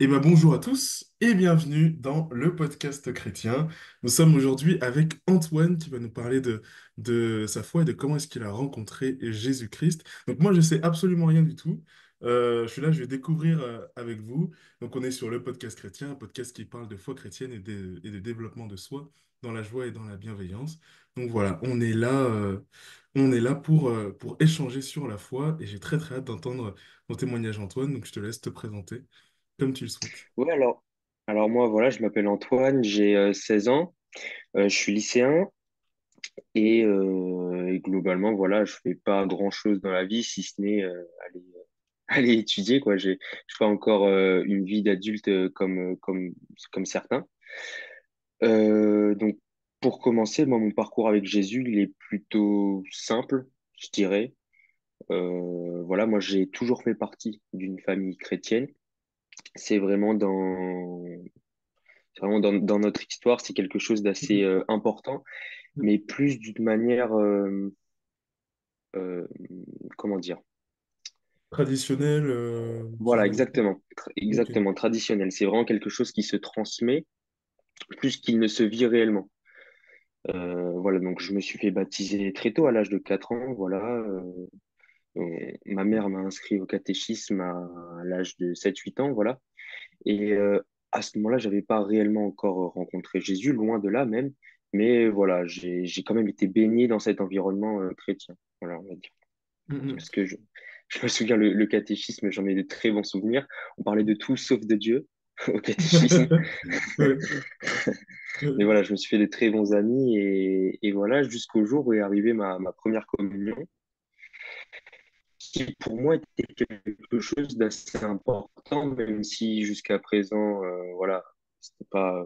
Eh ben bonjour à tous et bienvenue dans le podcast chrétien. Nous sommes aujourd'hui avec Antoine qui va nous parler de sa foi et de comment est-ce qu'il a rencontré Jésus-Christ. Donc moi je sais absolument rien du tout. Je suis là, je vais découvrir avec vous. Donc on est sur le podcast chrétien, un podcast qui parle de foi chrétienne et de développement de soi dans la joie et dans la bienveillance. Donc voilà, on est là pour échanger sur la foi et j'ai très très hâte d'entendre ton témoignage Antoine. Donc je te laisse te présenter comme tu le souhaites. Ouais, alors moi, voilà, je m'appelle Antoine, j'ai 16 ans, je suis lycéen et globalement, voilà, je fais pas grand-chose dans la vie si ce n'est aller, aller étudier, quoi. Je fais encore une vie d'adulte comme certains. Donc, pour commencer, moi, mon parcours avec Jésus, il est plutôt simple, je dirais. Voilà, moi, j'ai toujours fait partie d'une famille chrétienne. C'est vraiment dans dans notre histoire, c'est quelque chose d'assez important, mais plus d'une manière, euh, comment dire? Traditionnel, ce Voilà, genre de choses. exactement, Ok. exactement, traditionnel. C'est vraiment quelque chose qui se transmet plus qu'il ne se vit réellement. Voilà, donc je me suis fait baptiser très tôt, à l'âge de 4 ans. Voilà, ma mère m'a inscrit au catéchisme à l'âge de 7 8 ans. Voilà, et à ce moment-là, j'avais pas réellement encore rencontré Jésus, loin de là même. Mais voilà, j'ai quand même été baigné dans cet environnement chrétien. Voilà, on va dire. Mhm. Parce que je me souviens, le catéchisme, j'en ai de très bons souvenirs. On parlait de tout sauf de Dieu au catéchisme. Ouais. Mais Ouais. voilà, je me suis fait de très bons amis et voilà, jusqu'au jour où est arrivée ma première communion, qui pour moi était quelque chose d'assez important, même si jusqu'à présent, voilà, c'était pas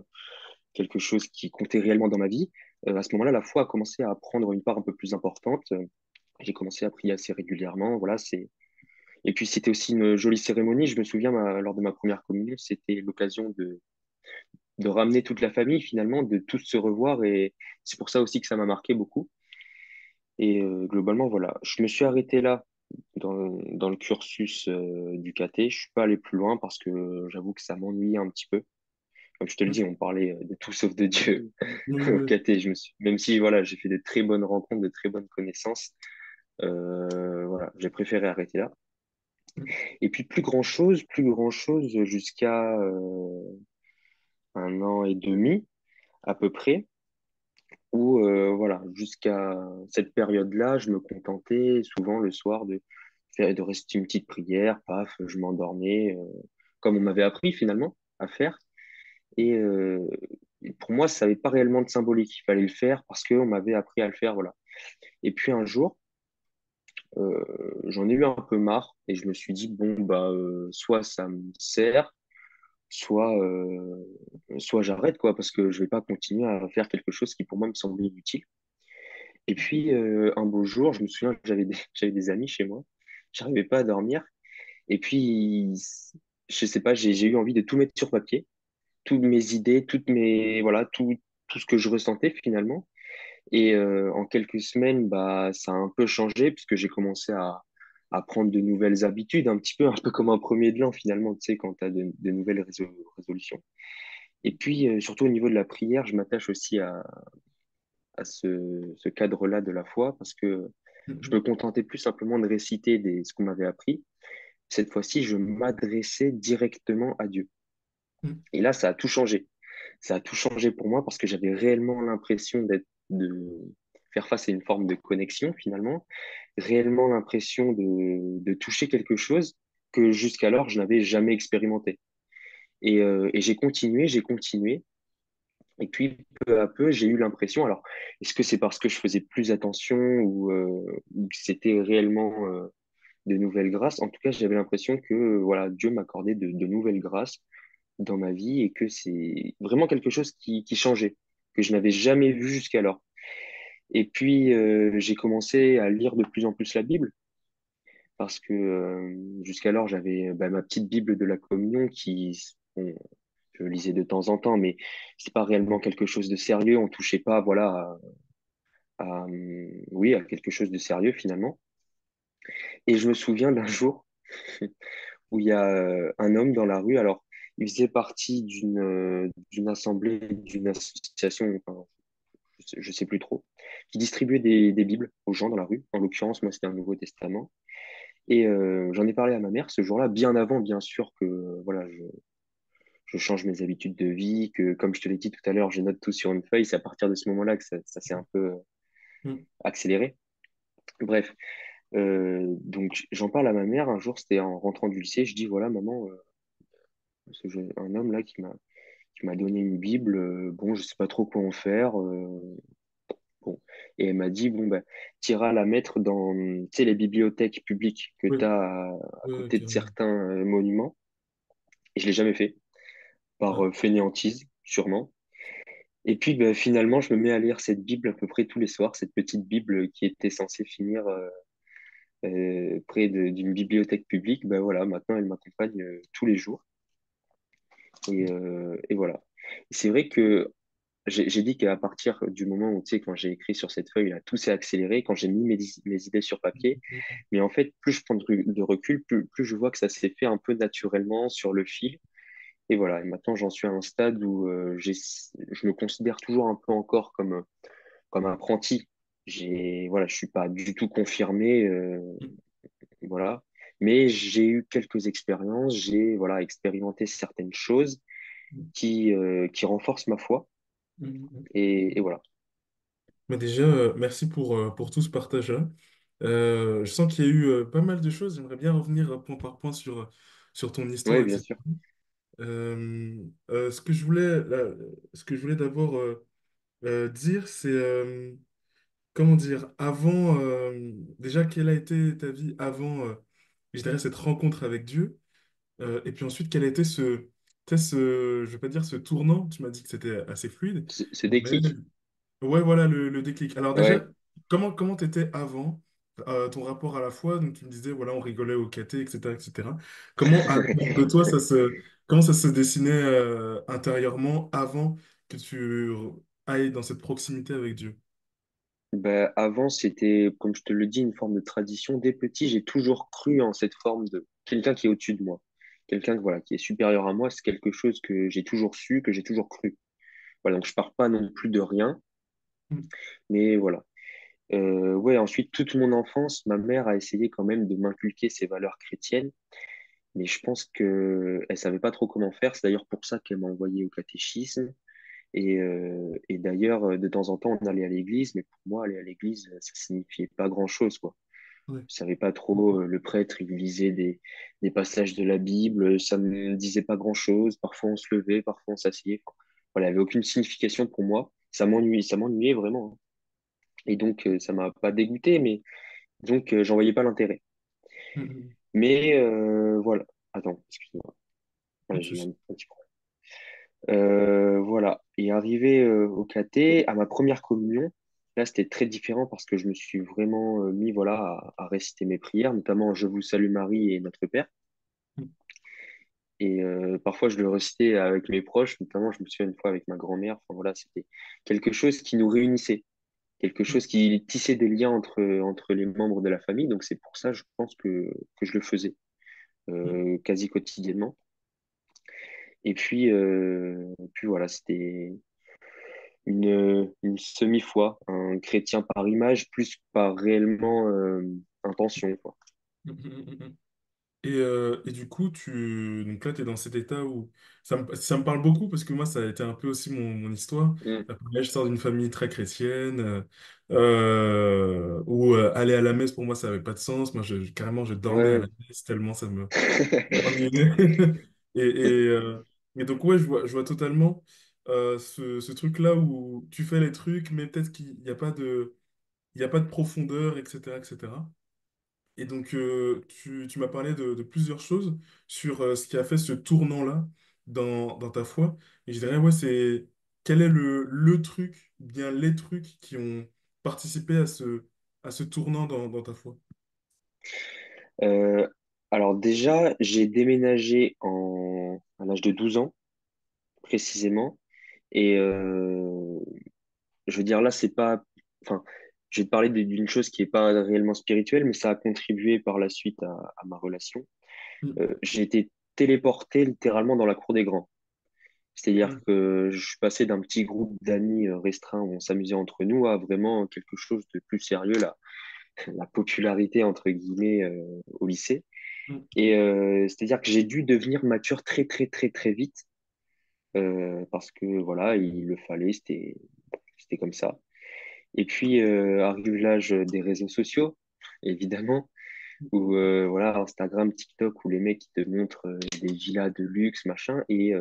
quelque chose qui comptait réellement dans ma vie. À ce moment-là, la foi a commencé à prendre une part un peu plus importante. J'ai commencé à prier assez régulièrement. Voilà, c'est... Et puis, c'était aussi une jolie cérémonie. Je me souviens, lors de ma première communion, c'était l'occasion de ramener toute la famille, finalement, de tous se revoir. Et c'est pour ça aussi que ça m'a marqué beaucoup. Et globalement, voilà, je me suis arrêté là dans le cursus du caté. Je suis pas allé plus loin parce que j'avoue que ça m'ennuyait un petit peu. Comme je te le dis, on parlait de tout sauf de Dieu au Ouais. caté. Même si voilà, j'ai fait de très bonnes rencontres, de très bonnes connaissances, voilà, j'ai préféré arrêter là. Et puis plus grand chose jusqu'à 1 an et demi à peu près, où voilà, jusqu'à cette période-là, je me contentais souvent le soir de rester une petite prière, paf, je m'endormais, comme on m'avait appris finalement à faire. Et et pour moi, ça n'avait pas réellement de symbolique. Il fallait le faire parce qu'on m'avait appris à le faire, voilà. Et puis un jour, j'en ai eu un peu marre et je me suis dit, bon, bah, soit ça me sert, soit, soit j'arrête, quoi, parce que je vais pas continuer à faire quelque chose qui pour moi me semblait inutile. Et puis un beau jour, je me souviens que j'avais des amis chez moi, j'arrivais pas à dormir. Et puis, je sais pas, j'ai eu envie de tout mettre sur papier, toutes mes idées, voilà, tout ce que je ressentais finalement. Et en quelques semaines, bah, ça a un peu changé puisque j'ai commencé à prendre de nouvelles habitudes, un peu comme un premier de l'an finalement, tu sais, quand tu as de nouvelles résolutions. Et puis, surtout au niveau de la prière, je m'attache aussi à ce cadre-là de la foi parce que je me contentais plus simplement de réciter ce qu'on m'avait appris. Cette fois-ci, je m'adressais directement à Dieu. Et là, ça a tout changé. Ça a tout changé pour moi parce que j'avais réellement l'impression de faire face à une forme de connexion finalement, réellement l'impression de toucher quelque chose que jusqu'alors je n'avais jamais expérimenté. Et j'ai continué, j'ai continué. Et puis peu à peu, j'ai eu l'impression, alors est-ce que c'est parce que je faisais plus attention ou que c'était réellement de nouvelles grâces? En tout cas, j'avais l'impression que voilà, Dieu m'accordait de nouvelles grâces dans ma vie et que c'est vraiment quelque chose qui changeait, que je n'avais jamais vu jusqu'alors. Et puis, j'ai commencé à lire de plus en plus la Bible parce que jusqu'alors, j'avais bah, ma petite Bible de la communion bon, je lisais de temps en temps, mais c'est pas réellement quelque chose de sérieux. On touchait pas, voilà, oui, à quelque chose de sérieux finalement. Et je me souviens d'un jour où il y a un homme dans la rue. Alors, il faisait partie d'une assemblée, d'une association, enfin, je sais plus trop, qui distribuait des Bibles aux gens dans la rue. En l'occurrence, moi, c'était un Nouveau Testament. Et j'en ai parlé à ma mère ce jour-là, bien avant, bien sûr, que voilà, je change mes habitudes de vie, que comme je te l'ai dit tout à l'heure, je note tout sur une feuille. C'est à partir de ce moment-là que ça s'est un peu Mm. accéléré. Bref, donc j'en parle à ma mère. Un jour, c'était en rentrant du lycée. Je dis, voilà, maman, un homme là qui m'a donné une Bible. Bon, je sais pas trop quoi en faire. Bon. Et elle m'a dit, bon, ben, t'iras la mettre dans, tu sais, les bibliothèques publiques que tu Oui, as à oui, côté de carrément. certains monuments. Et je l'ai jamais fait, par Ah, fainéantise, sûrement. Et puis, ben, finalement, je me mets à lire cette Bible à peu près tous les soirs, cette petite Bible qui était censée finir d'une bibliothèque publique. Ben voilà, maintenant, elle m'accompagne tous les jours. Et voilà. C'est vrai que j'ai dit qu'à partir du moment où, tu sais, quand j'ai écrit sur cette feuille, là, tout s'est accéléré, quand j'ai mis mes idées sur papier. Mais en fait, plus je prends de recul, plus je vois que ça s'est fait un peu naturellement sur le fil. Et voilà. Et maintenant, j'en suis à un stade où je me considère toujours un peu encore comme apprenti. Voilà, je suis pas du tout confirmé, voilà. Mais j'ai eu quelques expériences, j'ai voilà, expérimenté certaines choses qui renforcent ma foi. Et voilà. Mais déjà, merci pour tout ce partage-là. Je sens qu'il y a eu pas mal de choses. J'aimerais bien revenir point par point sur ton histoire, Oui, bien etc. sûr. Ce que je voulais d'abord dire, c'est, comment dire, avant, déjà, quelle a été ta vie avant, je dirais, cette rencontre avec Dieu? Et puis ensuite, quel a été je vais pas dire ce tournant, tu m'as dit que c'était assez fluide, Ce mais déclic. ouais, voilà le déclic. Alors déjà, Ouais. comment t'étais avant ton rapport à la foi? Donc tu me disais, voilà, on rigolait au caté, etc., etc. Comment à l'intérieur de toi, comment ça se dessinait intérieurement avant que tu ailles dans cette proximité avec Dieu? Ben, avant, c'était, comme je te le dis, une forme de tradition. Dès petit, j'ai toujours cru en cette forme de quelqu'un qui est au-dessus de moi. Quelqu'un voilà, qui est supérieur à moi, c'est quelque chose que j'ai toujours su, que j'ai toujours cru. Voilà, donc je pars pas non plus de rien, Mm. mais voilà. Ouais, ensuite, toute mon enfance, ma mère a essayé quand même de m'inculquer ces valeurs chrétiennes, mais je pense que elle savait pas trop comment faire. C'est d'ailleurs pour ça qu'elle m'a envoyé au catéchisme. Et d'ailleurs, de temps en temps, on allait à l'église, mais pour moi, aller à l'église, ça signifiait pas grand-chose, quoi. Ouais. Je savais pas trop, le prêtre, il lisait des passages de la Bible, ça me disait pas grand-chose. Parfois, on se levait, parfois, on s'asseyait. Enfin, voilà, il n'y avait aucune signification pour moi. Ça m'ennuyait vraiment, hein. Et donc, ça m'a pas dégoûté, mais donc, j'en voyais pas l'intérêt. Mm, mm. Mais voilà. Attends, excuse-moi. Pas Ouais, de j'ai eu souci. un petit problème. Voilà. Et arrivé au caté, à ma première communion, là, c'était très différent parce que je me suis vraiment mis voilà, à réciter mes prières, notamment Je vous salue Marie et Notre Père. Mm, Et parfois, je le récitais avec mes proches, notamment, je me souviens une fois avec ma grand-mère. Enfin, voilà, c'était quelque chose qui nous réunissait, quelque mm, chose qui tissait des liens entre les membres de la famille. Donc, c'est pour ça, je pense que je le faisais mm. quasi quotidiennement. Puis voilà, c'était une semi-foi, un chrétien par image plus que par réellement intention, quoi. Mm, mm, mm, mm. Et du coup, donc là, tu es dans cet état où ça me parle beaucoup parce que moi, ça a été un peu aussi mon histoire. Mm. Après, je sors d'une famille très chrétienne où aller à la messe, pour moi, ça n'avait pas de sens. Moi, carrément, je dormais à la Ouais. messe tellement ça me ennuyait. Et, et, euh, et donc, ouais, je vois totalement ce truc-là où tu fais les trucs, mais peut-être qu'il n'y a pas il y a pas de profondeur, etc., etc. Et donc, tu m'as parlé de plusieurs choses sur ce qui a fait ce tournant-là dans ta foi. Et je dirais, ouais, quel est le truc, bien les trucs qui ont participé à ce tournant dans ta foi? Euh, alors déjà, j'ai déménagé à l'âge de 12 ans, précisément. Et je veux dire, là, c'est pas... Enfin, je vais te parler d'une chose qui n'est pas réellement spirituelle, mais ça a contribué par la suite à ma relation. Mm, J'ai été téléporté littéralement dans la cour des grands. C'est-à-dire Mm. que je suis passé d'un petit groupe d'amis restreints où on s'amusait entre nous à vraiment quelque chose de plus sérieux, la popularité entre guillemets au lycée. Mm. Et c'est-à-dire que j'ai dû devenir mature très très très très vite parce que voilà, il le fallait, c'était comme ça. Et puis arrive l'âge des réseaux sociaux, évidemment, où voilà, Instagram, TikTok, où les mecs qui te montrent des villas de luxe, machin. Et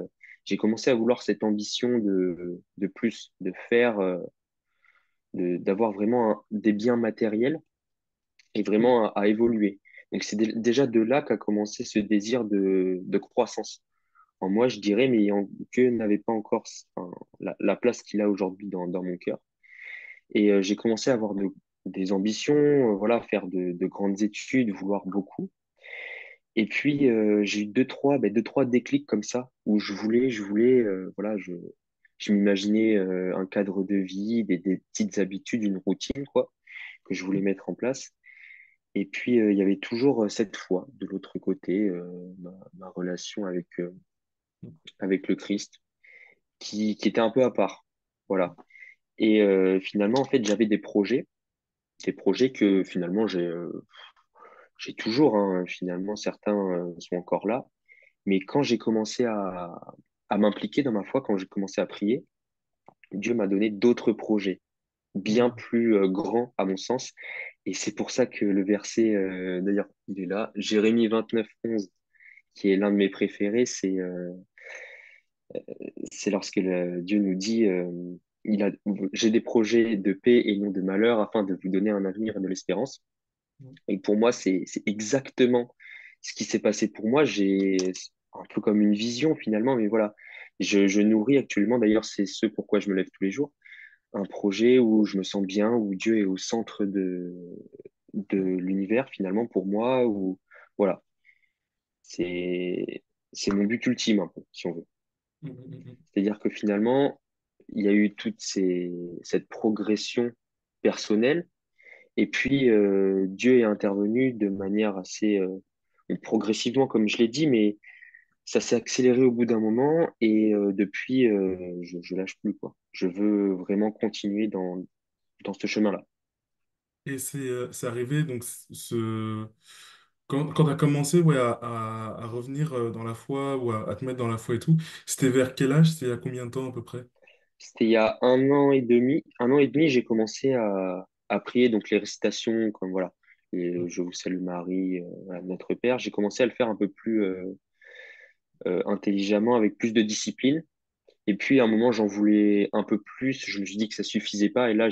j'ai commencé à vouloir cette ambition de plus, de faire, d'avoir vraiment des biens matériels et Mm. vraiment à évoluer. Donc c'est déjà de là qu'a commencé ce désir de croissance. En moi, je dirais, mais Dieu n'avait pas encore enfin, la place qu'il a aujourd'hui dans mon cœur. Et j'ai commencé à avoir des ambitions, voilà, faire de grandes études, vouloir beaucoup. Et puis, j'ai eu deux, trois déclics comme ça, où voilà, je m'imaginais un cadre de vie, des petites habitudes, une routine, quoi, que je voulais mettre en place. Et puis, il y avait toujours cette foi de l'autre côté, ma relation avec le Christ, qui était un peu à part. Voilà. Et finalement, en fait, j'avais des projets que finalement j'ai toujours, hein, finalement, certains sont encore là. Mais quand j'ai commencé à m'impliquer dans ma foi, quand j'ai commencé à prier, Dieu m'a donné d'autres projets, bien Mm. plus grands à mon sens. Et c'est pour ça que le verset, d'ailleurs, il est là, Jérémie 29:11, qui est l'un de mes préférés, c'est lorsque Dieu nous dit, j'ai des projets de paix et non de malheur afin de vous donner un avenir et de l'espérance. Mm. Et pour moi, c'est exactement ce qui s'est passé pour moi. J'ai un peu comme une vision finalement, mais voilà. Je nourris actuellement, d'ailleurs, c'est ce pourquoi je me lève tous les jours, un projet où je me sens bien, où Dieu est au centre de l'univers finalement pour moi, où voilà, c'est, c'est mon but ultime un peu, si on veut. Mm. Mm. C'est-à-dire que finalement, il y a eu cette progression personnelle. Et puis, Dieu est intervenu de manière assez progressivement, comme je l'ai dit, mais ça s'est accéléré au bout d'un moment. Et depuis, je lâche plus, quoi. Je veux vraiment continuer dans ce chemin-là. Et c'est arrivé, donc, quand tu as commencé, ouais, à revenir dans la foi ou à te mettre dans la foi et tout, c'était vers quel âge? C'était il y a combien de temps à peu près? C'était il y a un an et demi. Un an et demi, j'ai commencé à prier donc les récitations, comme voilà, Je vous salue Marie, voilà, Notre Père. J'ai commencé à le faire un peu plus intelligemment, avec plus de discipline. Et puis, à un moment, j'en voulais un peu plus. Je me suis dit que ça suffisait pas. Et là,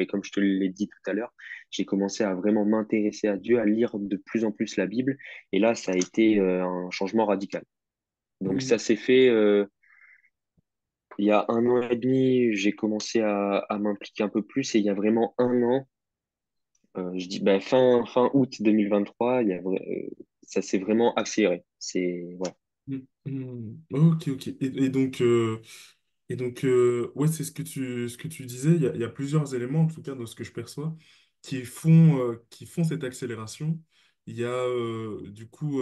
comme je te l'ai dit tout à l'heure, j'ai commencé à vraiment m'intéresser à Dieu, à lire de plus en plus la Bible. Et là, ça a été un changement radical. Donc, Mm. ça s'est fait il y a un an et demi. J'ai commencé à m'impliquer un peu plus. Et il y a vraiment un an, je dis bah, fin août 2023, ça s'est vraiment accéléré. Ouais. Mm. Mm. Ok, ok. Ouais, c'est ce que tu disais. Il y a plusieurs éléments, en tout cas, dans ce que je perçois, qui font cette accélération. Il y a, du coup,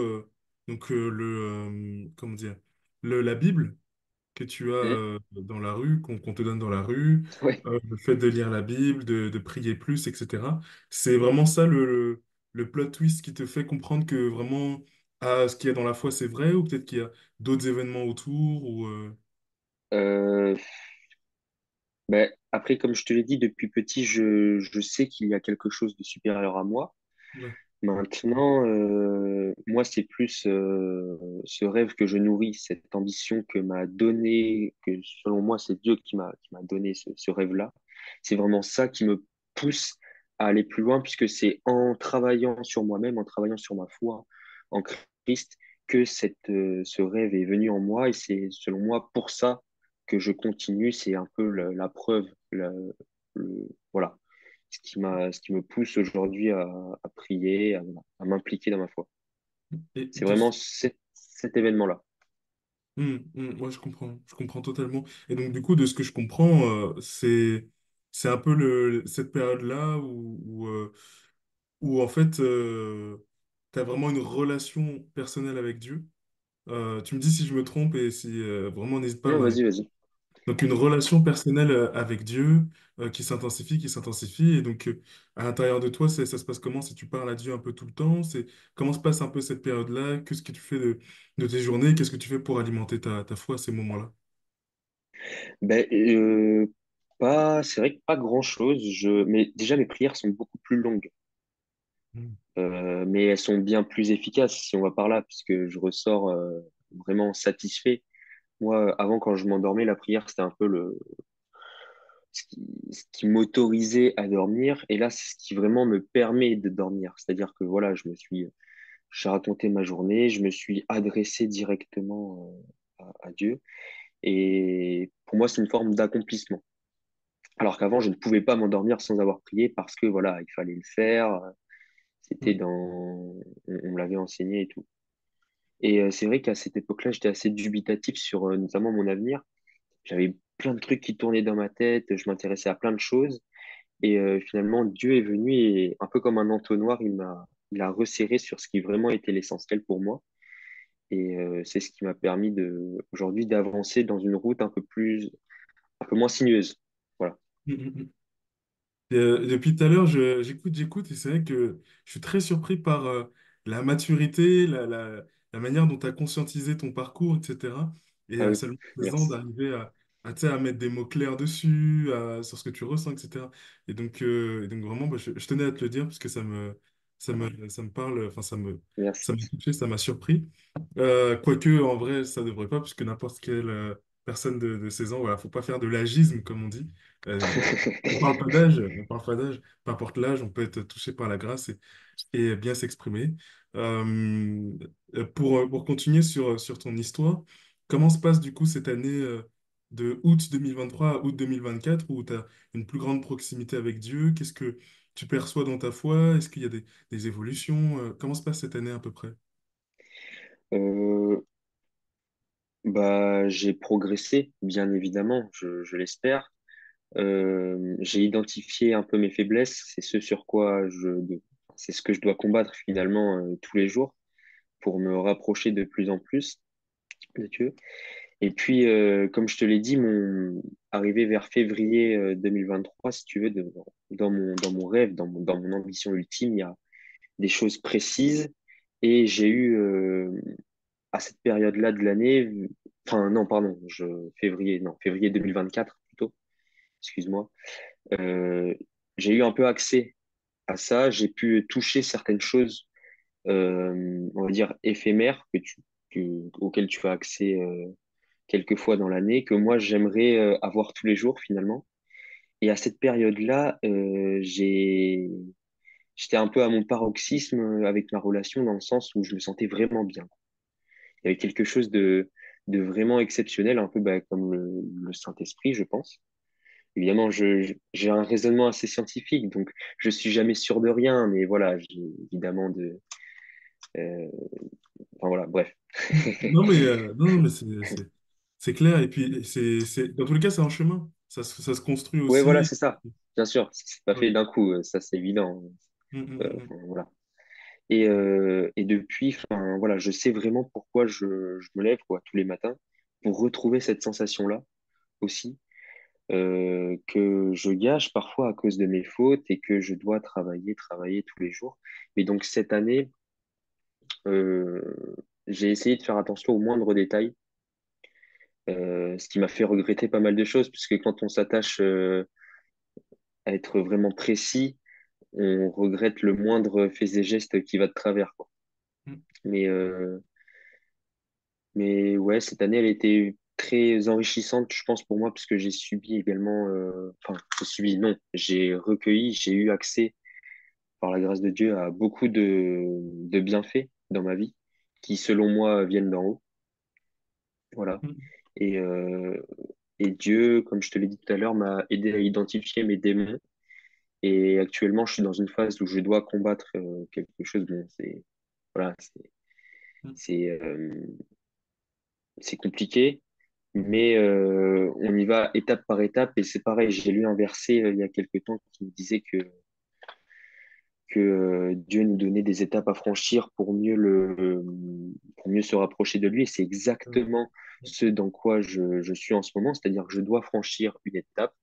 comment dire, la Bible que tu as Mhm. dans la rue, qu'on te donne dans la rue, Ouais. le fait de lire la Bible, de prier plus, etc. C'est vraiment ça le plot twist qui te fait comprendre que vraiment, ah, ce qu'il y a dans la foi, c'est vrai, ou peut-être qu'il y a d'autres événements autour, ou... Euh, après, comme je te l'ai dit, depuis petit, je sais qu'il y a quelque chose de supérieur à moi. Ouais. Maintenant, moi, c'est plus ce rêve que je nourris, cette ambition que m'a donné, que selon moi, c'est Dieu qui m'a donné ce rêve-là. C'est vraiment ça qui me pousse à aller plus loin, puisque c'est en travaillant sur moi-même, en travaillant sur ma foi en Christ, que ce rêve est venu en moi. Et c'est, selon moi, pour ça que je continue. C'est un peu la preuve, voilà ce qui me pousse aujourd'hui à prier, à m'impliquer dans ma foi. Et C'est vraiment cet événement-là. Ouais, je comprends totalement. Et donc, du coup, de ce que je comprends, c'est un peu cette période-là où en fait, tu as vraiment une relation personnelle avec Dieu. Tu me dis si je me trompe et si vraiment n'hésite pas à Non, m'arrêter. vas-y, vas-y. Donc une relation personnelle avec Dieu qui s'intensifie. Et donc à l'intérieur de toi, ça se passe comment si tu parles à Dieu un peu tout le temps? Comment se passe un peu cette période-là? Qu'est-ce que tu fais de tes journées? Qu'est-ce que tu fais pour alimenter ta foi à ces moments-là? Ben, c'est vrai que pas grand-chose. Mais déjà, mes prières sont beaucoup plus longues. Mm. Mais elles sont bien plus efficaces si on va par là, puisque je ressors vraiment satisfait. Moi, avant, quand je m'endormais, la prière, c'était un peu ce qui m'autorisait à dormir. Et là, c'est ce qui vraiment me permet de dormir. C'est-à-dire que voilà, j'ai raconté ma journée, je me suis adressé directement à Dieu. Et pour moi, c'est une forme d'accomplissement. Alors qu'avant, je ne pouvais pas m'endormir sans avoir prié parce que voilà, il fallait le faire. C'était on me l'avait enseigné et tout. Et c'est vrai qu'à cette époque-là, j'étais assez dubitatif sur notamment mon avenir. J'avais plein de trucs qui tournaient dans ma tête, je m'intéressais à plein de choses. Et finalement, Dieu est venu et un peu comme un entonnoir, il a resserré sur ce qui vraiment était l'essentiel pour moi. Et c'est ce qui m'a permis aujourd'hui d'avancer dans une route un peu moins sinueuse. Voilà. Mm, mm, mm. Depuis tout à l'heure, j'écoute, et c'est vrai que je suis très surpris par la maturité, la manière dont tu as conscientisé ton parcours, etc. Et Ah à oui, seulement 16 ans, merci. d'arriver tu sais, à mettre des mots clairs dessus, sur ce que tu ressens, etc. Et donc vraiment, bah, je tenais à te le dire parce que ça me parle, enfin, ça Merci. m'a touché, ça m'a surpris. Quoique, en vrai, ça devrait pas, puisque n'importe quelle personne de 16 ans, voilà, faut pas faire de l'agisme, comme on dit. On parle pas d'âge, on parle pas d'âge. Peu importe l'âge, on peut être touché par la grâce et bien s'exprimer. Euh, pour continuer sur ton histoire, comment se passe du coup cette année de août 2023 à août 2024 où tu as une plus grande proximité avec Dieu? Qu'est-ce que tu perçois dans ta foi? Est-ce qu'il y a des évolutions? Comment se passe cette année à peu près? Euh, j'ai progressé, bien évidemment, je l'espère. J'ai identifié un peu mes faiblesses, c'est ce que je dois combattre finalement tous les jours pour me rapprocher de plus en plus de Dieu. Et puis, comme je te l'ai dit, arrivé vers février 2023, si tu veux, dans mon rêve, dans mon ambition ultime, il y a des choses précises. Et j'ai eu, à cette période-là de l'année, enfin non, pardon, février 2024 plutôt, excuse-moi, euh, j'ai eu un peu accès à ça, j'ai pu toucher certaines choses, on va dire éphémères, auxquelles tu as accès quelques fois dans l'année, que moi j'aimerais avoir tous les jours finalement. Et à cette période-là, j'étais un peu à mon paroxysme avec ma relation dans le sens où je me sentais vraiment bien. Il y avait quelque chose de vraiment exceptionnel, un peu bah, comme le Saint-Esprit, je pense. Évidemment, j'ai un raisonnement assez scientifique, donc je suis jamais sûr de rien, mais voilà, j'ai évidemment euh, enfin voilà, bref. Non, mais c'est clair. Et puis, dans tous les cas, c'est un chemin. Ça se construit Ouais, voilà, aussi. c'est ça. Bien sûr, c'est pas Ouais. fait d'un coup, ça c'est évident. Mm. Enfin, voilà. Et depuis, enfin, voilà, je sais vraiment pourquoi je me lève quoi, tous les matins pour retrouver cette sensation-là aussi, que je gâche parfois à cause de mes fautes et que je dois travailler tous les jours. Mais donc cette année, euh, j'ai essayé de faire attention aux moindres détails, ce qui m'a fait regretter pas mal de choses, puisque quand on s'attache à être vraiment précis, on regrette le moindre fait et geste qui va de travers, quoi. Mm. Mais, euh, mais ouais, cette année, elle a été très enrichissante, je pense, pour moi, parce que j'ai subi également, enfin, j'ai subi, non, j'ai eu accès, par la grâce de Dieu, à beaucoup de bienfaits dans ma vie, qui, selon moi, viennent d'en haut. Voilà. Mm. Et, euh, et Dieu, comme je te l'ai dit tout à l'heure, m'a aidé à identifier mes démons. Et actuellement, je suis dans une phase où je dois combattre quelque chose. Bon, voilà, Mm. c'est, c'est compliqué, mais on y va étape par étape. Et c'est pareil, j'ai lu un verset il y a quelque temps qui me disait que que Dieu nous donnait des étapes à franchir pour mieux se rapprocher de lui. Et c'est exactement ce dans quoi je suis en ce moment, c'est-à-dire que je dois franchir une étape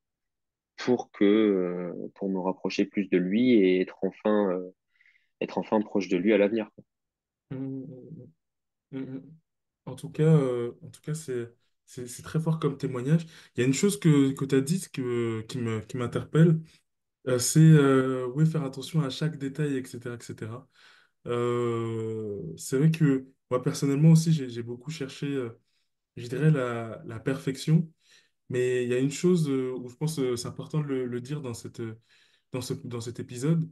pour me rapprocher plus de lui et être enfin proche de lui à l'avenir, quoi. Mm, mm, mm. En tout cas, c'est très fort comme témoignage. Il y a une chose que tu as dit qui m'interpelle, c'est oui, faire attention à chaque détail, etc., etc. C'est vrai que moi, personnellement aussi, j'ai beaucoup cherché, je dirais, la perfection. Mais il y a une chose où je pense que c'est important de le dire dans dans cet épisode.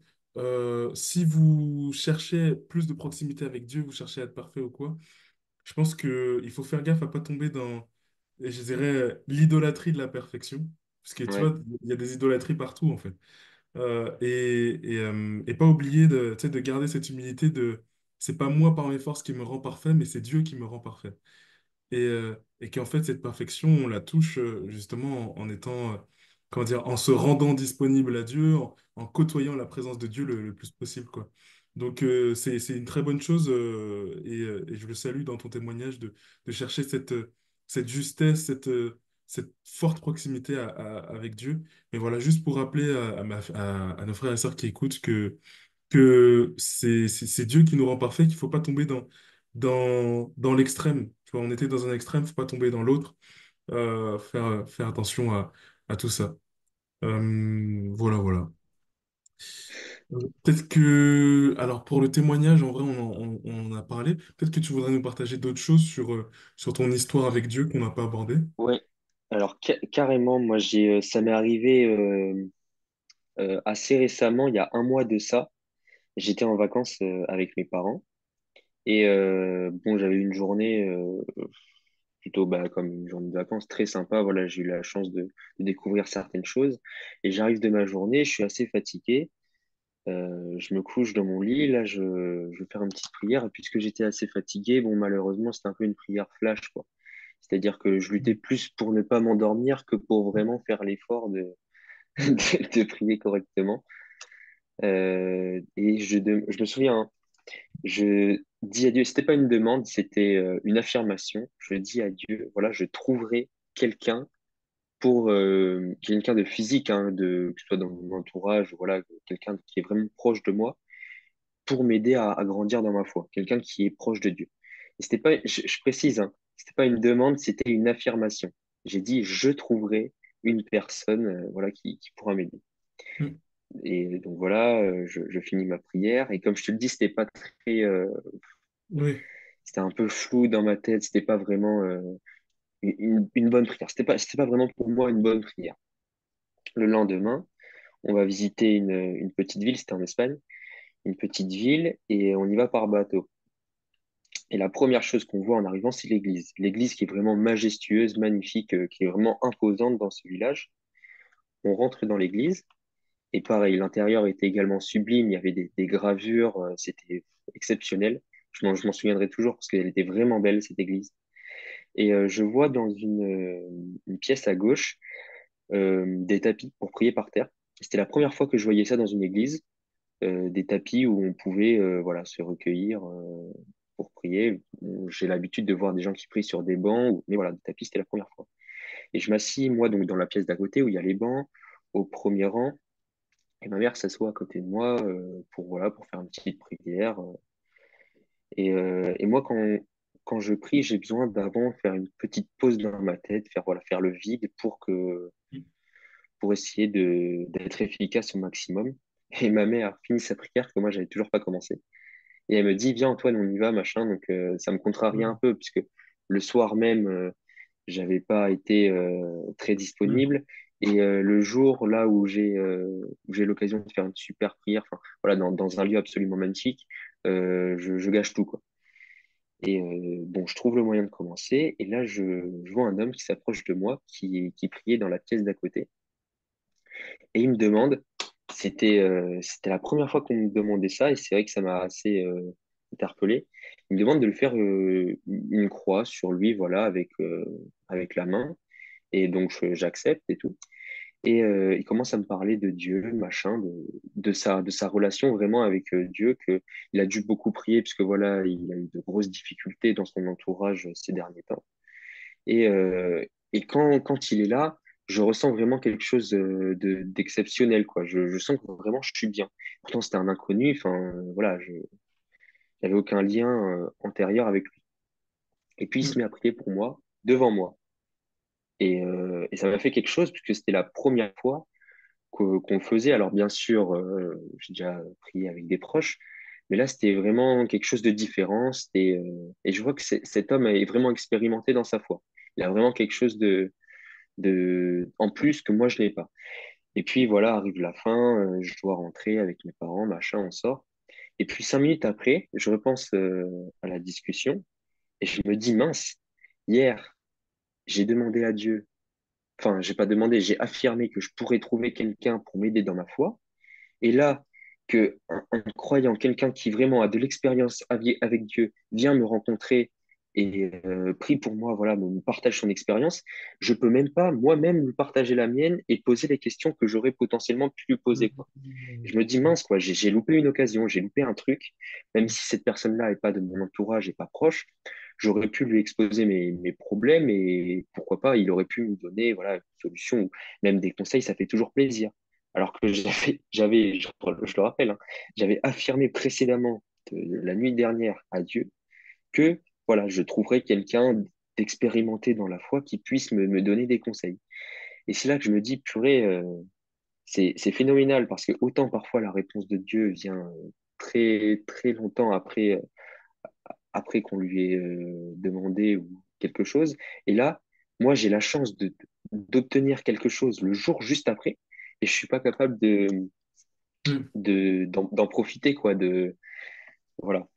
Si vous cherchez plus de proximité avec Dieu, vous cherchez à être parfait ou quoi, je pense qu'il faut faire gaffe à pas tomber dans, je dirais, l'idolâtrie de la perfection. Parce que tu Ouais, vois, il y a des idolâtries partout, en fait. Et pas oublier tu sais, de garder cette humilité de, c'est pas moi par mes forces qui me rend parfait, mais c'est Dieu qui me rend parfait. Et qu'en fait, cette perfection, on la touche justement en étant, comment dire, en se rendant disponible à Dieu, en côtoyant la présence de Dieu le plus possible, quoi. Donc, c'est une très bonne chose et je le salue dans ton témoignage de chercher cette justesse, cette forte proximité avec Dieu. Mais voilà, juste pour rappeler à nos frères et sœurs qui écoutent que c'est Dieu qui nous rend parfaits, qu'il faut pas tomber dans l'extrême. Tu vois, on était dans un extrême, faut pas tomber dans l'autre. Faire attention à tout ça. Voilà, voilà. Peut-être que, alors pour le témoignage, en vrai, on en a parlé. Peut-être que tu voudrais nous partager d'autres choses sur ton histoire avec Dieu qu'on n'a pas abordé. ouais. Alors carrément, moi ça m'est arrivé assez récemment, il y a un mois de ça. J'étais en vacances avec mes parents et bon, j'avais une journée plutôt bah, comme une journée de vacances très sympa. Voilà, j'ai eu la chance de découvrir certaines choses et j'arrive de ma journée, je suis assez fatigué. Je me couche dans mon lit, là, je vais faire une petite prière et puisque j'étais assez fatigué, bon, malheureusement, c'était un peu une prière flash, quoi. C'est-à-dire que je luttais plus pour ne pas m'endormir que pour vraiment faire l'effort de prier correctement. Et je me souviens, hein, je dis à Dieu, c'était pas une demande, c'était une affirmation. Je dis à Dieu, voilà, je trouverai quelqu'un pour quelqu'un de physique, hein, que ce soit dans mon entourage, voilà, quelqu'un qui est vraiment proche de moi, pour m'aider à grandir dans ma foi, quelqu'un qui est proche de Dieu. Et c'était pas, je précise, hein, c'était pas une demande, c'était une affirmation. J'ai dit, je trouverai une personne, voilà, qui pourra m'aider. Mm. Et donc voilà, je finis ma prière. Et comme je te le dis, Oui. c'était un peu flou dans ma tête. C'était pas vraiment une bonne prière. C'était pas vraiment pour moi une bonne prière. Le lendemain, on va visiter une petite ville. C'était en Espagne, une petite ville, et on y va par bateau. Et la première chose qu'on voit en arrivant, c'est l'église. L'église qui est vraiment majestueuse, magnifique, qui est vraiment imposante dans ce village. On rentre dans l'église. Et pareil, l'intérieur était également sublime. Il y avait des gravures, c'était exceptionnel. Je m'en souviendrai toujours parce qu'elle était vraiment belle, cette église. Et je vois dans une pièce à gauche des tapis pour prier par terre. C'était la première fois que je voyais ça dans une église, des tapis où on pouvait voilà, se recueillir pour prier. Bon, j'ai l'habitude de voir des gens qui prient sur des bancs, mais voilà, des tapis, c'était la première fois. Et je m'assis, moi, donc dans la pièce d'à côté où il y a les bancs, au premier rang. Et ma mère s'assoit à côté de moi voilà, pour faire une petite prière. Et moi, quand je prie, j'ai besoin d'avant faire une petite pause dans ma tête, voilà, faire le vide pour essayer d'être efficace au maximum. Et ma mère finit sa prière que moi, j'avais toujours pas commencé. Et elle me dit, viens Antoine, on y va, machin. Donc ça me contrarie un Mm. peu, puisque le soir même, j'avais pas été très Mm. disponible. Et le jour là où j'ai l'occasion de faire une super prière, enfin voilà, dans un lieu absolument magnifique, je gâche tout, quoi. Et bon, je trouve le moyen de commencer. Et là, je vois un homme qui s'approche de moi, qui priait dans la pièce d'à côté. Et il me demande, c'était la première fois qu'on me demandait ça, et c'est vrai que ça m'a assez interpellé. Il me demande de lui faire une croix sur lui, voilà, avec la main. Et donc, j'accepte et tout. Et il commence à me parler de Dieu, machin, de sa relation vraiment avec Dieu, que il a dû beaucoup prier, puisque voilà, il a eu de grosses difficultés dans son entourage ces derniers temps. Et, euh, et quand il est là, je ressens vraiment quelque chose d'exceptionnel, quoi. Je sens que vraiment je suis bien. Pourtant, c'était un inconnu, enfin, voilà, j'avais aucun lien antérieur avec lui. Et puis, il se met à prier pour moi, devant moi. Et ça m'a fait quelque chose, puisque c'était la première fois qu'on le faisait. Alors bien sûr, j'ai déjà prié avec des proches, mais là c'était vraiment quelque chose de différent. Et je vois que cet homme est vraiment expérimenté dans sa foi. Il a vraiment quelque chose en plus que moi je n'ai pas. Et puis voilà, arrive la fin, je dois rentrer avec mes parents, machin, on sort. Et puis 5 minutes après, je repense à la discussion et je me dis, mince, hier, j'ai demandé à Dieu, enfin, j'ai pas demandé, j'ai affirmé que je pourrais trouver quelqu'un pour m'aider dans ma foi. Et là, que un croyant, quelqu'un qui vraiment a de l'expérience avec Dieu, vient me rencontrer et prie pour moi, voilà, me partage son expérience, je peux même pas moi-même lui partager la mienne et poser les questions que j'aurais potentiellement pu lui poser, quoi. Je me dis, mince, quoi, j'ai loupé une occasion, j'ai loupé un truc, même si cette personne-là n'est pas de mon entourage et pas proche, j'aurais pu lui exposer mes problèmes et pourquoi pas, il aurait pu me donner, voilà, une solution ou même des conseils, ça fait toujours plaisir. Alors que je le rappelle, hein, j'avais affirmé précédemment la nuit dernière à Dieu que, voilà, je trouverais quelqu'un d'expérimenté dans la foi qui puisse me donner des conseils. Et c'est là que je me dis, purée, c'est phénoménal parce que autant parfois la réponse de Dieu vient très, très longtemps après qu'on lui ait demandé ou quelque chose. Et là, moi, j'ai la chance d'obtenir quelque chose le jour juste après et je suis pas capable Mm. d'en profiter, quoi, voilà.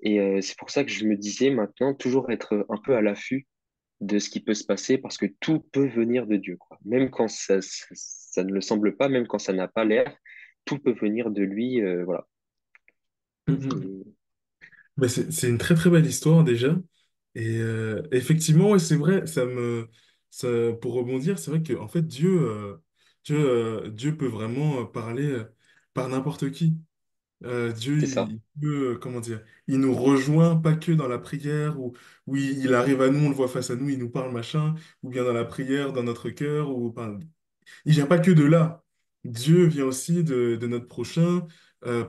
Et c'est pour ça que je me disais maintenant toujours être un peu à l'affût de ce qui peut se passer parce que tout peut venir de Dieu, quoi. Même quand ça ne le semble pas, même quand ça n'a pas l'air, tout peut venir de lui, voilà. Mm, mm. C'est Mais c'est une très très belle histoire déjà. Et effectivement, ouais, c'est vrai, pour rebondir, c'est vrai que en fait, Dieu peut vraiment parler par n'importe qui. Dieu, c'est ça, il peut, comment dire, il nous rejoint pas que dans la prière où il arrive à nous, on le voit face à nous, il nous parle machin, ou bien dans la prière, dans notre cœur, il vient pas que de là. Dieu vient aussi de notre prochain,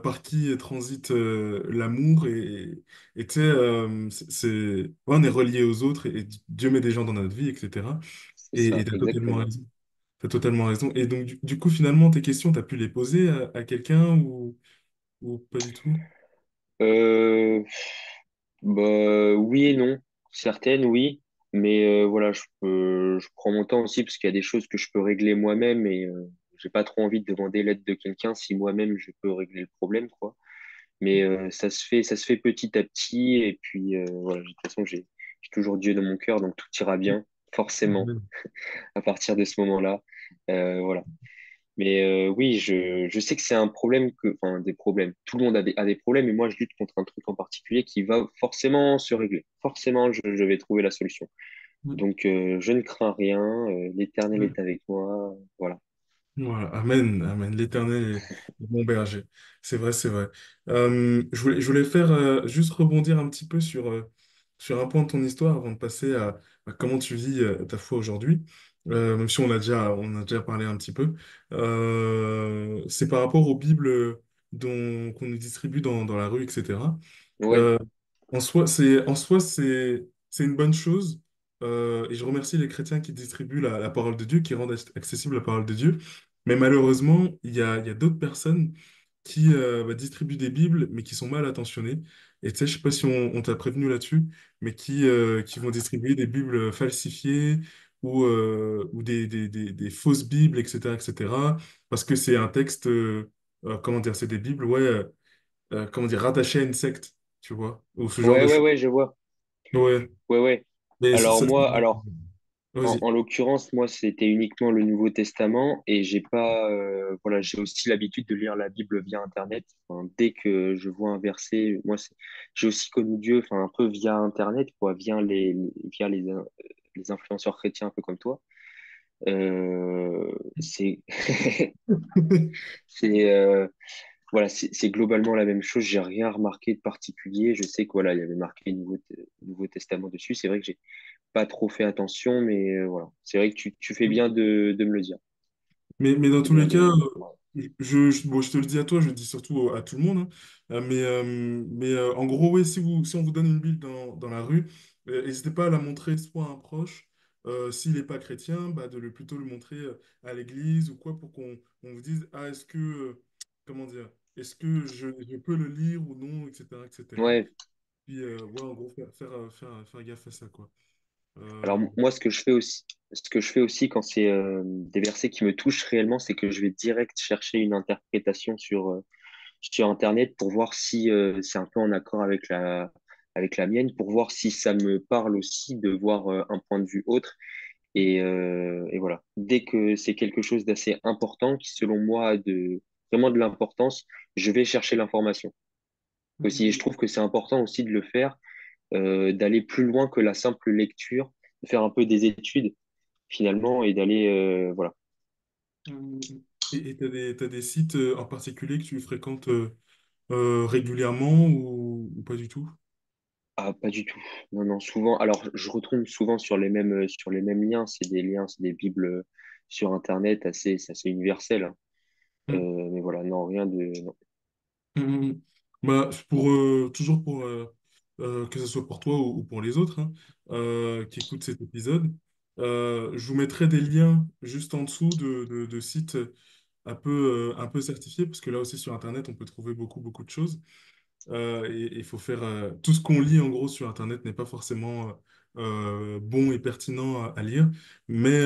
par qui transite l'amour et tu sais, ouais, on est relié aux autres et Dieu met des gens dans notre vie, etc. c'est Et ça, tu as totalement exactement. raison. T'as totalement raison. Et donc, du coup, finalement, tes questions, tu as pu les poser à quelqu'un ou pas du tout? Euh, Bah, oui et non. Certaines, oui. Mais voilà, je prends mon temps aussi parce qu'il y a des choses que je peux régler moi-même et j'ai pas trop envie de demander l'aide de quelqu'un si moi-même je peux régler le problème, quoi. Mais ça se fait petit à petit. Et puis, voilà, de toute façon, j'ai toujours Dieu dans mon cœur, donc tout ira bien, forcément, Amen. à partir de ce moment-là. Voilà. Mais oui, je sais que c'est un problème enfin, des problèmes. Tout le monde a des problèmes, et moi, je lutte contre un truc en particulier qui va forcément se régler. Forcément, je vais trouver la solution. Donc, je ne crains rien. L'Éternel est avec moi. Voilà. Voilà, Amen, Amen. L'Éternel est mon berger. C'est vrai, c'est vrai. Je voulais faire juste rebondir un petit peu sur un point de ton histoire avant de passer à comment tu vis ta foi aujourd'hui. Même si on a déjà parlé un petit peu. C'est par rapport aux Bibles qu'on nous distribue dans la rue, etc. Ouais, Euh, en soi, c'est une bonne chose. Et je remercie les chrétiens qui distribuent la parole de Dieu, qui rendent accessible la parole de Dieu. Mais malheureusement, il y a d'autres personnes qui distribuent des Bibles, mais qui sont mal intentionnées. Et tu sais, je sais pas si on t'a prévenu là-dessus, mais qui vont distribuer des Bibles falsifiées ou des fausses Bibles, etc., etc. Parce que c'est un texte, comment dire, c'est des Bibles, ouais, comment dire, rattachées à une secte, tu vois, ou ce genre ouais, de ouais, choses. ouais, je vois. Ouais, Ouais, ouais. mais Alors, moi, en vas-y. l'occurrence, moi, c'était uniquement le Nouveau Testament et j'ai pas, voilà, j'ai aussi l'habitude de lire la Bible via Internet. Enfin, dès que je vois un verset, j'ai aussi connu Dieu, enfin, un peu via Internet, quoi, via les influenceurs chrétiens, un peu comme toi. C'est c'est voilà, c'est globalement la même chose. J'ai rien remarqué de particulier. Je sais que voilà, il y avait marqué Nouveau Testament dessus. C'est vrai que j'ai pas trop fait attention, mais voilà. C'est vrai que tu fais bien de me le dire. Mais dans C'est tous les bien cas, de. Ouais. bon, je te le dis à toi, je le dis surtout à tout le monde, hein. En gros, oui, si on vous donne une Bible dans la rue, n'hésitez pas à la montrer soit à un proche, s'il n'est pas chrétien, bah, plutôt le montrer à l'église ou quoi pour qu'on vous dise, ah, comment dire, est-ce que je peux le lire ou non, etc., etc. Ouais. Puis, ouais, en gros, faire gaffe à ça, quoi. Alors Euh, moi, ce que je fais aussi quand c'est des versets qui me touchent réellement, c'est que je vais direct chercher une interprétation sur Internet pour voir si c'est un peu en accord avec la mienne, pour voir si ça me parle aussi de voir un point de vue autre. Et voilà. Dès que c'est quelque chose d'assez important, qui selon moi a vraiment de l'importance, je vais chercher l'information. Aussi, je trouve que c'est important aussi de le faire, d'aller plus loin que la simple lecture, de faire un peu des études finalement et d'aller, voilà. et t'as des sites en particulier que tu fréquentes régulièrement ou pas du tout? Ah, pas du tout. Non, non, souvent. Alors, je retrouve souvent sur les mêmes liens. C'est des bibles sur Internet, c'est assez universel, hein. Mm. Mais voilà, non, rien de. Non. Mm. Bah, toujours pour que ce soit pour toi ou pour les autres hein, qui écoutent cet épisode, je vous mettrai des liens juste en dessous de sites un peu certifiés, parce que là aussi sur Internet, on peut trouver beaucoup de choses. Et il faut faire tout ce qu'on lit en gros sur Internet n'est pas forcément bon et pertinent à lire, mais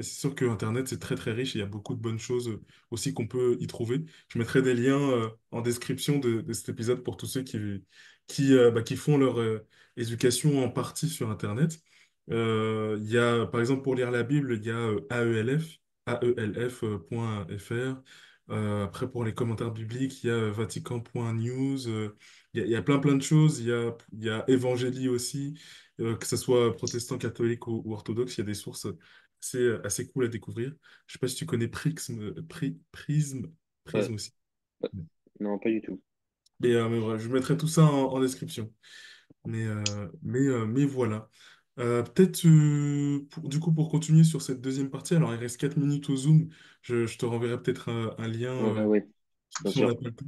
c'est sûr que Internet c'est très riche et il y a beaucoup de bonnes choses aussi qu'on peut y trouver. Je mettrai des liens en description de cet épisode pour tous ceux qui font leur éducation en partie sur Internet. Il y a par exemple pour lire la Bible, il y a aelf.fr. Après, pour les commentaires bibliques, il y a vatican.news. Il y a plein de choses. Il y a Évangélie aussi, que ce soit protestant, catholique ou orthodoxe. Il y a des sources assez cool à découvrir. Je sais pas si tu connais Euh, Prisme aussi. non, pas du tout. Mais voilà, je mettrai tout ça en description. Mais voilà. Peut-être, du coup, pour continuer sur cette deuxième partie, alors il reste 4 minutes au Zoom. Je te renverrai peut-être un lien Ouais, ouais, bien si on n'a sûr. pas le temps.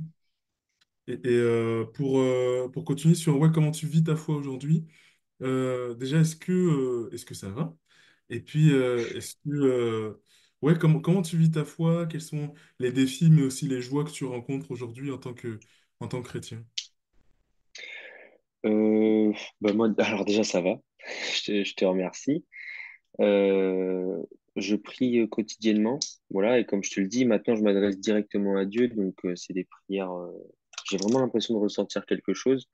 Pour continuer sur ouais, comment tu vis ta foi aujourd'hui, déjà, est-ce que ça va? Et puis, ouais, comment tu vis ta foi? Quels sont les défis, mais aussi les joies que tu rencontres aujourd'hui en tant que chrétien? Euh, Bah moi, alors déjà, ça va. Je te remercie. Euh, je prie quotidiennement, voilà, et comme je te le dis, maintenant, je m'adresse directement à Dieu, donc c'est des prières. J'ai vraiment l'impression de ressentir quelque chose,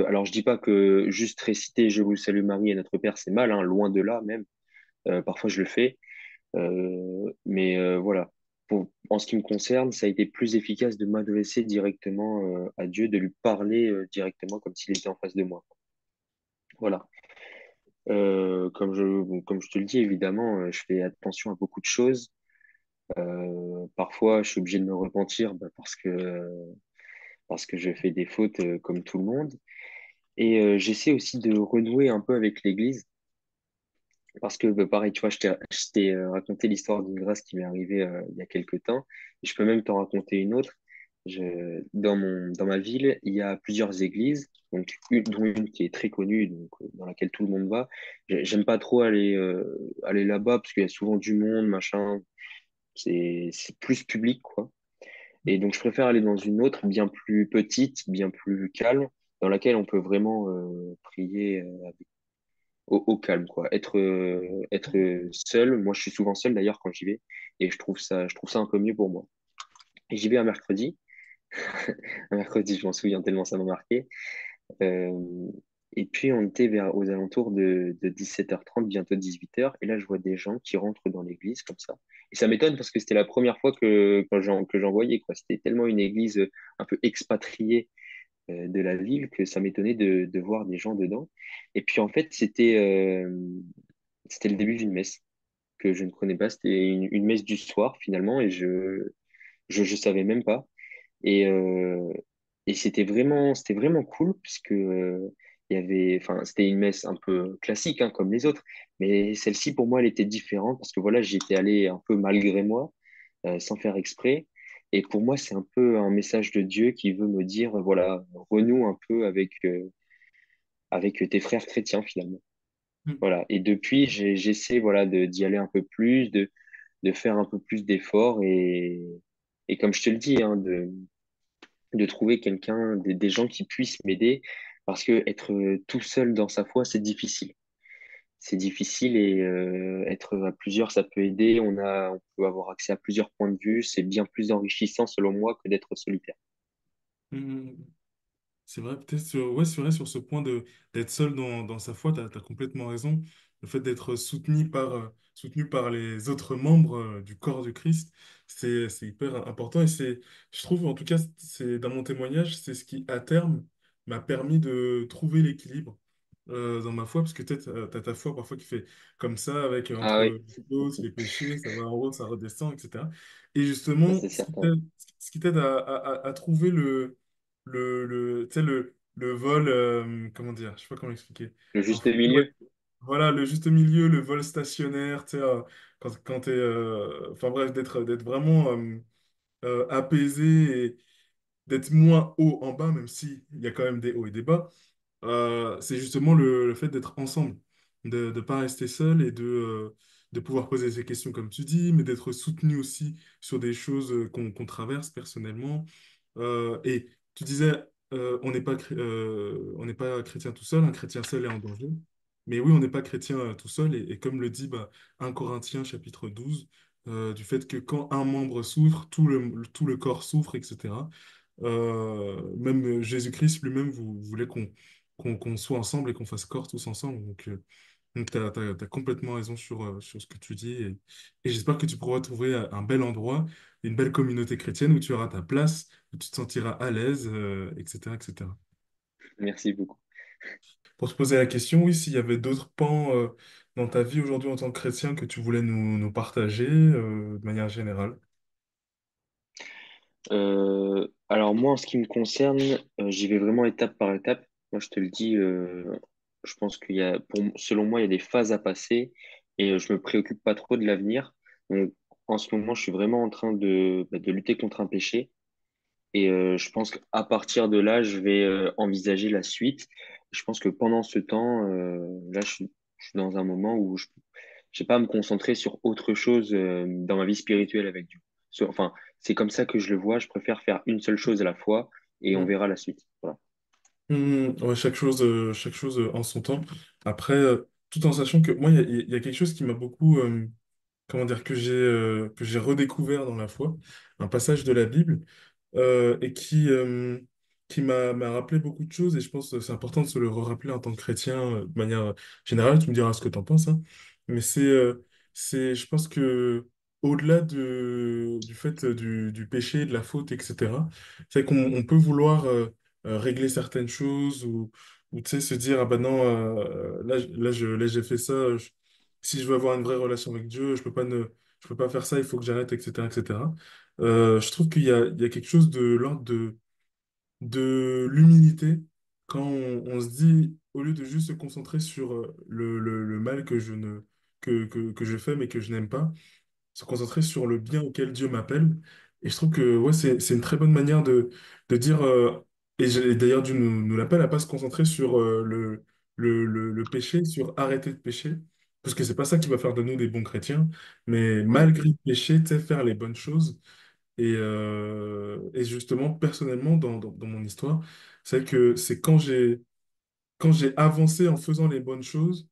alors je dis pas que juste réciter Je vous salue Marie et Notre Père, c'est mal, hein, loin de là même. Parfois, je le fais. Mais voilà. En ce qui me concerne, ça a été plus efficace de m'adresser directement à Dieu, de lui parler directement comme s'il était en face de moi. Voilà. Comme je te le dis, évidemment, je fais attention à beaucoup de choses. Parfois, je suis obligé de me repentir bah, parce que je fais des fautes comme tout le monde. Et j'essaie aussi de renouer un peu avec l'Église. Parce que, bah, pareil, tu vois, je t'ai raconté l'histoire d'une grâce qui m'est arrivée il y a quelques temps. Et je peux même t'en raconter une autre. Dans ma ville, il y a plusieurs églises, donc dont une qui est très connue, donc, dans laquelle tout le monde va. J'aime pas trop aller là-bas parce qu'il y a souvent du monde, machin. C'est plus public, quoi. Et donc, je préfère aller dans une autre, bien plus petite, bien plus calme, dans laquelle on peut vraiment prier au calme, quoi. Être seul. Moi, je suis souvent seul d'ailleurs quand j'y vais, et je trouve ça un peu mieux pour moi. Et j'y vais un mercredi. Un mercredi, je m'en souviens tellement ça m'a marqué. Euh, et puis, on était aux alentours de 17h30, bientôt 18h. Et là, je vois des gens qui rentrent dans l'église comme ça. Et ça m'étonne parce que c'était la première fois que j'en voyais, quoi. C'était tellement une église un peu expatriée de la ville que ça m'étonnait de voir des gens dedans. Et puis, en fait, c'était le début d'une messe que je ne connais pas. C'était une messe du soir finalement et je savais même pas. Et, c'était vraiment cool puisque il y avait, enfin, c'était une messe un peu classique hein, comme les autres, mais celle-ci pour moi elle était différente parce que voilà, j'y étais allé un peu malgré moi, sans faire exprès. Et pour moi, c'est un peu un message de Dieu qui veut me dire, voilà, renoue un peu avec tes frères chrétiens finalement. Mm. Voilà. Et depuis, j'essaie voilà d'y aller un peu plus, de faire un peu plus d'efforts et comme je te le dis, hein, de trouver quelqu'un, des gens qui puissent m'aider parce que être tout seul dans sa foi, c'est difficile. C'est difficile et être à plusieurs, ça peut aider. On peut avoir accès à plusieurs points de vue. C'est bien plus enrichissant selon moi que d'être solitaire. Mm. C'est vrai, peut-être ouais, c'est vrai, sur ce point d'être seul dans sa foi, tu as complètement raison. Le fait d'être soutenu par les autres membres du corps du Christ, c'est hyper important. Et je trouve, en tout cas, c'est dans mon témoignage, c'est ce qui, à terme, m'a permis de trouver l'équilibre dans ma foi, parce que peut-être tu as ta foi parfois qui fait comme ça, avec Ah entre oui, les doses, les péchés, ça va en haut, ça redescend, etc. Et ça justement, c'est certain. ce qui t'aide à trouver tu sais, le vol, comment dire, je sais pas comment expliquer. Le En juste fait, ouais, milieu. voilà, le juste milieu, le vol stationnaire, tu sais, quand t'es, enfin bref, d'être vraiment apaisé et d'être moins haut en bas, même si il y a quand même des hauts et des bas. C'est justement le fait d'être ensemble, de ne pas rester seul et de pouvoir poser ces questions comme tu dis, mais d'être soutenu aussi sur des choses qu'on traverse personnellement. Et tu disais, on n'est pas chrétien tout seul, un chrétien seul est en danger. Mais oui, on n'est pas chrétien tout seul, et comme le dit 1 Corinthiens chapitre 12, du fait que quand un membre souffre, tout le corps souffre, etc. Même Jésus-Christ lui-même voulait qu'on soit ensemble et qu'on fasse corps tous ensemble. Donc t'as complètement raison sur ce que tu dis. Et j'espère que tu pourras trouver un bel endroit, une belle communauté chrétienne où tu auras ta place, où tu te sentiras à l'aise, etc., etc. Merci beaucoup. Pour te poser la question, oui, s'il y avait d'autres pans dans ta vie aujourd'hui en tant que chrétien que tu voulais nous partager de manière générale. Alors moi, en ce qui me concerne, j'y vais vraiment étape par étape. Moi, je te le dis, je pense selon moi, il y a des phases à passer et je me préoccupe pas trop de l'avenir. Donc, en ce moment, je suis vraiment en train de lutter contre un péché et je pense qu'à partir de là, je vais envisager la suite. Je pense que pendant ce temps, là, je suis dans un moment où je sais pas à me concentrer sur autre chose dans ma vie spirituelle avec Dieu. Enfin, c'est comme ça que je le vois. Je préfère faire une seule chose à la fois et on verra la suite. Voilà. Ouais, chaque chose en son temps. Après, tout en sachant que moi, il y a quelque chose qui m'a beaucoup, comment dire, que j'ai redécouvert dans la foi, un passage de la Bible, et qui m'a rappelé beaucoup de choses, et je pense que c'est important de se le rappeler en tant que chrétien, de manière générale. Tu me diras ce que tu en penses, hein. Mais je pense que au-delà du fait du péché, de la faute, etc., c'est qu'on peut vouloir régler certaines choses ou tu sais, se dire, ah ben non, là j'ai fait ça, si je veux avoir une vraie relation avec Dieu, je peux pas faire ça, il faut que j'arrête, etc., etc. Je trouve il y a quelque chose de l'ordre de l'humilité quand on se dit, au lieu de juste se concentrer sur le mal que je fais mais que je n'aime pas, se concentrer sur le bien auquel Dieu m'appelle. Et je trouve que ouais, c'est une très bonne manière de dire, et j'ai d'ailleurs Dieu nous l'appelle à pas se concentrer sur le péché, sur arrêter de pécher, parce que c'est pas ça qui va faire de nous des bons chrétiens, mais Ouais, malgré le péché, tu sais, faire les bonnes choses. Et justement, personnellement, dans mon histoire, c'est que c'est quand j'ai avancé en faisant les bonnes choses,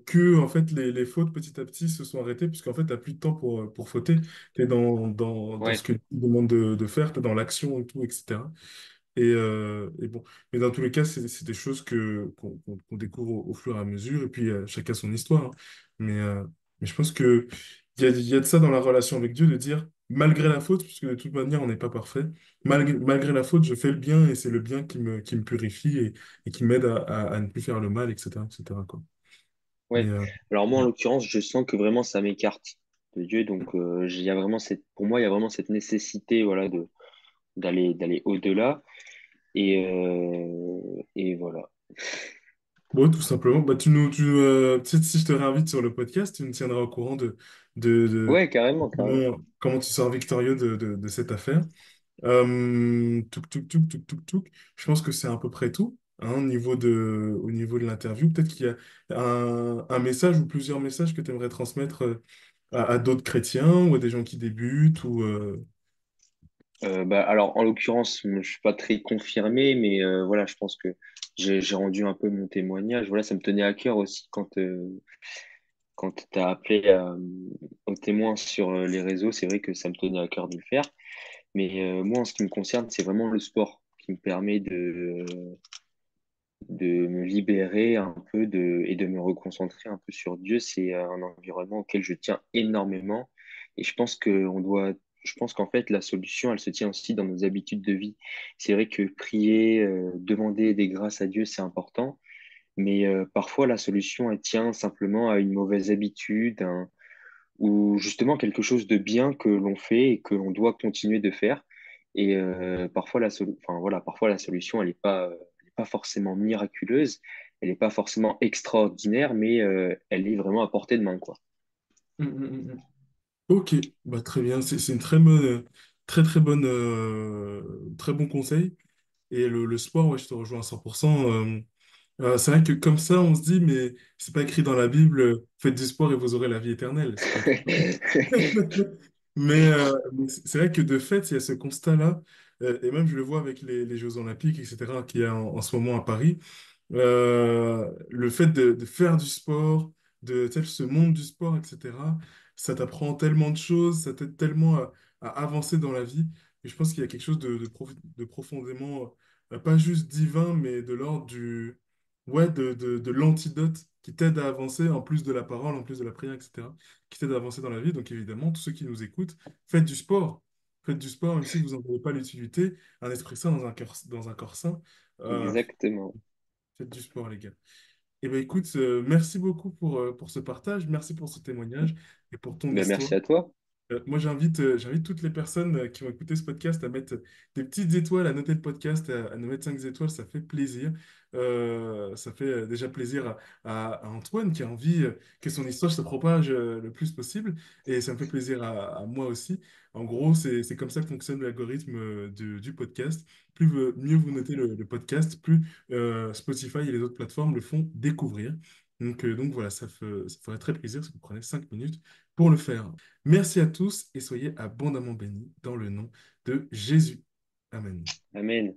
que en fait les fautes petit à petit se sont arrêtées puisqu'en fait tu n'as plus de temps pour fauter. Tu es dans ce ouais, que tu demandes de faire, tu es dans l'action et tout, etc. Et bon, mais dans tous les cas, c'est des choses qu'on découvre au fur et à mesure, et puis chacun son histoire, hein. Mais, euh, mais je pense que il y a de ça dans la relation avec Dieu, de dire, malgré la faute, puisque de toute manière, on n'est pas parfait, malgré la faute, je fais le bien, et c'est le bien qui me purifie et qui m'aide à ne plus faire le mal, etc., etc., quoi. Ouais. Mais Alors moi, en ouais. l'occurrence, je sens que vraiment ça m'écarte de Dieu. Donc, il y a vraiment pour moi, il y a vraiment cette nécessité, voilà, d'aller au-delà. Et voilà. Bon, tout simplement, bah, tu sais, si je te réinvite sur le podcast, tu me tiendras au courant de Ouais, carrément, carrément. comment tu sors victorieux de cette affaire. Touk, touk, touk, touk, touk, touk. Je pense que c'est à peu près tout, hein, au niveau de l'interview. Peut-être qu'il y a un message ou plusieurs messages que tu aimerais transmettre à d'autres chrétiens ou à des gens qui débutent ou Bah, alors, en l'occurrence, je suis pas très confirmé, mais voilà, je pense que j'ai rendu un peu mon témoignage. Voilà, ça me tenait à cœur aussi quand tu as appelé au témoin sur les réseaux. C'est vrai que ça me tenait à cœur de le faire. Mais moi, en ce qui me concerne, c'est vraiment le sport qui me permet de me libérer un peu et de me reconcentrer un peu sur Dieu. C'est un environnement auquel je tiens énormément. Et je pense qu'en fait, la solution, elle se tient aussi dans nos habitudes de vie. C'est vrai que prier, demander des grâces à Dieu, c'est important. Mais parfois, la solution, elle tient simplement à une mauvaise habitude, ou justement quelque chose de bien que l'on fait et que l'on doit continuer de faire. Et enfin, voilà, parfois la solution, elle est pas forcément miraculeuse, elle n'est pas forcément extraordinaire, mais elle est vraiment à portée de main, quoi. Mm, mm, mm, mm. Ok, bah très bien. C'est une très bonne, très très bonne, très bon conseil. Et le sport, ouais, je te rejoins à 100%. C'est vrai que comme ça, on se dit, mais c'est pas écrit dans la Bible, faites du sport et vous aurez la vie éternelle. C'est pas écrit. Mais c'est vrai que de fait, il y a ce constat-là, et même je le vois avec les Jeux Olympiques, etc., qu'il y a en ce moment à Paris. Le fait de faire du sport, de tu sais, ce monde du sport, etc., ça t'apprend tellement de choses, ça t'aide tellement à avancer dans la vie. Et je pense qu'il y a quelque chose de profondément, pas juste divin, mais de l'ordre ouais, de l'antidote qui t'aide à avancer, en plus de la parole, en plus de la prière, etc., qui t'aide à avancer dans la vie. Donc évidemment, tous ceux qui nous écoutent, faites du sport. Faites du sport, même si vous n'en avez pas l'utilité. Un esprit sain dans un corps sain. Euh, Exactement. Faites du sport, les gars. Eh bien, écoute, merci beaucoup pour ce partage, merci pour ce témoignage et pour ton Ben, histoire. merci à toi. Moi, j'invite toutes les personnes qui vont écouter ce podcast à mettre des petites étoiles, à noter le podcast, à nous mettre 5 étoiles, ça fait plaisir. Ça fait déjà plaisir à Antoine qui a envie que son histoire se propage le plus possible. Et ça me fait plaisir à moi aussi. En gros, c'est comme ça que fonctionne l'algorithme du podcast. Mieux vous notez le podcast, plus Spotify et les autres plateformes le font découvrir. Donc voilà, ça ferait très plaisir si vous prenez 5 minutes pour le faire. Merci à tous et soyez abondamment bénis dans le nom de Jésus. Amen. Amen.